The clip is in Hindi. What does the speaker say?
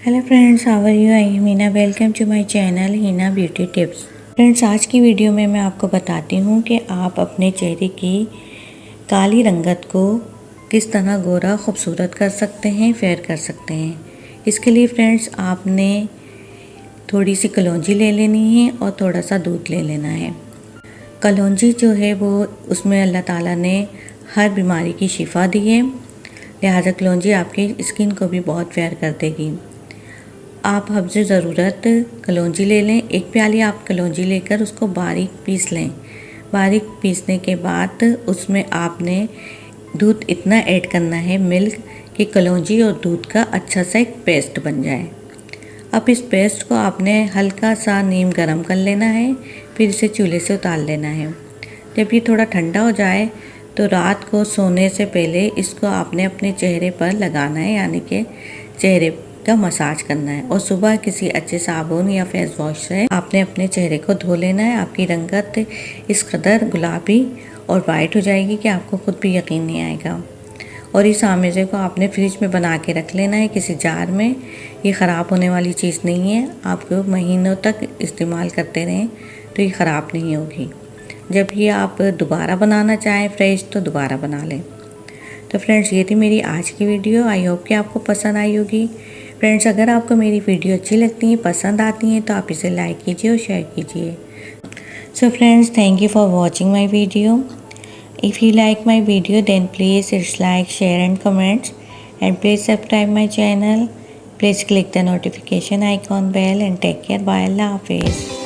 Hello friends, how are you? I am Heena. Welcome to my channel Heena beauty tips. Friends, आज की वीडियो में मैं आपको बताती हूँ कि आप अपने चेहरे की काली रंगत को किस तरह गोरा खूबसूरत कर सकते हैं, फेयर कर सकते हैं। इसके लिए फ्रेंड्स आपने थोड़ी सी कलौंजी ले लेनी है और थोड़ा सा दूध ले लेना है। कलौंजी जो है वो उसमें अल्लाह ताला ने हर बीमारी की शिफा दी है, लिहाजा कलौंजी आपकी स्किन को भी बहुत फेयर कर देगी। आप हमसे ज़रूरत कलौंजी ले लें। एक प्याली आप कलौंजी लेकर उसको बारीक पीस लें। बारीक पीसने के बाद उसमें आपने दूध इतना ऐड करना है, मिल्क, कि कलौंजी और दूध का अच्छा सा एक पेस्ट बन जाए। अब इस पेस्ट को आपने हल्का सा नीम गरम कर लेना है, फिर इसे चूल्हे से उतार लेना है। जब ये थोड़ा ठंडा हो जाए तो रात को सोने से पहले इसको आपने अपने चेहरे पर लगाना है, यानी कि चेहरे का मसाज करना है। और सुबह किसी अच्छे साबुन या फेस वॉश से आपने अपने चेहरे को धो लेना है। आपकी रंगत इस कदर गुलाबी और वाइट हो जाएगी कि आपको खुद भी यकीन नहीं आएगा। और इस आमेज़े को आपने फ्रिज में बना के रख लेना है किसी जार में। ये ख़राब होने वाली चीज़ नहीं है, आपको महीनों तक इस्तेमाल करते रहें तो ये ख़राब नहीं होगी। जब ये आप दोबारा बनाना चाहें फ्रेश तो दोबारा बना लें। तो फ्रेंड्स, ये थी मेरी आज की वीडियो। आई होप कि आपको पसंद आई होगी। फ्रेंड्स, अगर आपको मेरी वीडियो अच्छी लगती है, पसंद आती हैं, तो आप इसे लाइक कीजिए और शेयर कीजिए। So friends, thank you for watching my video. If you like my video, then please like, share and comments, and please subscribe my channel. Please click the notification icon bell and take care. Bye. Allah Hafiz.